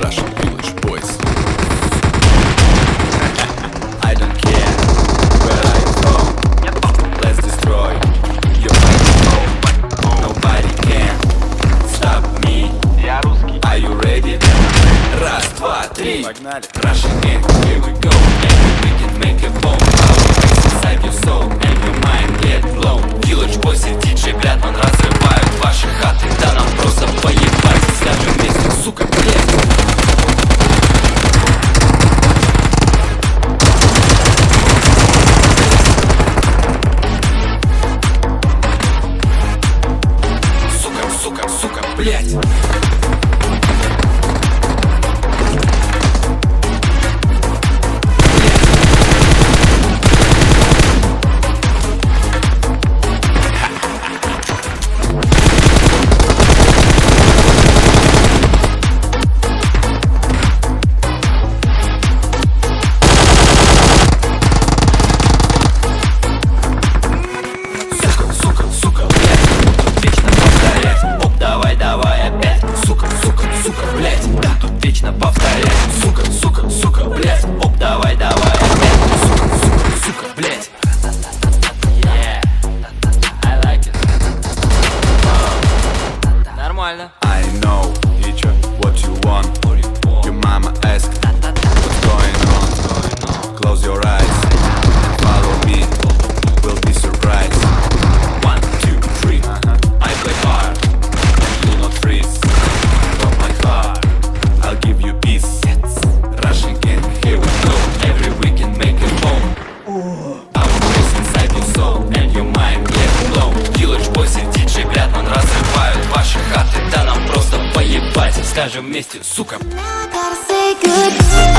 Russian village boys. I don't care where I'm from. Let's destroy your fucking home. Nobody can stop me. Are you ready? Раз, два, три. Погнали. Russian gang, here we go. And we can make a bomb. Our face inside your soul and your mind get blown. Village boys и диджей Блядман разрывают ваши хаты. Да нам просто поебать. Скажем вместе, сука, блядь. Сука, блядь. Сука, блядь. Вечно повторять. Оп, давай, опять. Сука, блядь. Да, тут вечно повторять. Сука, блядь. Оп, давай, опять. Сука, блядь. Yeah, I like it. Нормально. I know what you want. Your mama asked what's going on. Close your eyes and follow me. We'll be surprised. 1, 2, 3. I play hard and do not freeze. From my heart, I'll give you peace. Russian gang, here we go. Every weekend make it home. Our place inside your soul and your mind get blown. Village boys и диджей Блядман разрывают ваши хаты. Да нам просто поебать. Скажем вместе, сука. Now I gotta say goodbye.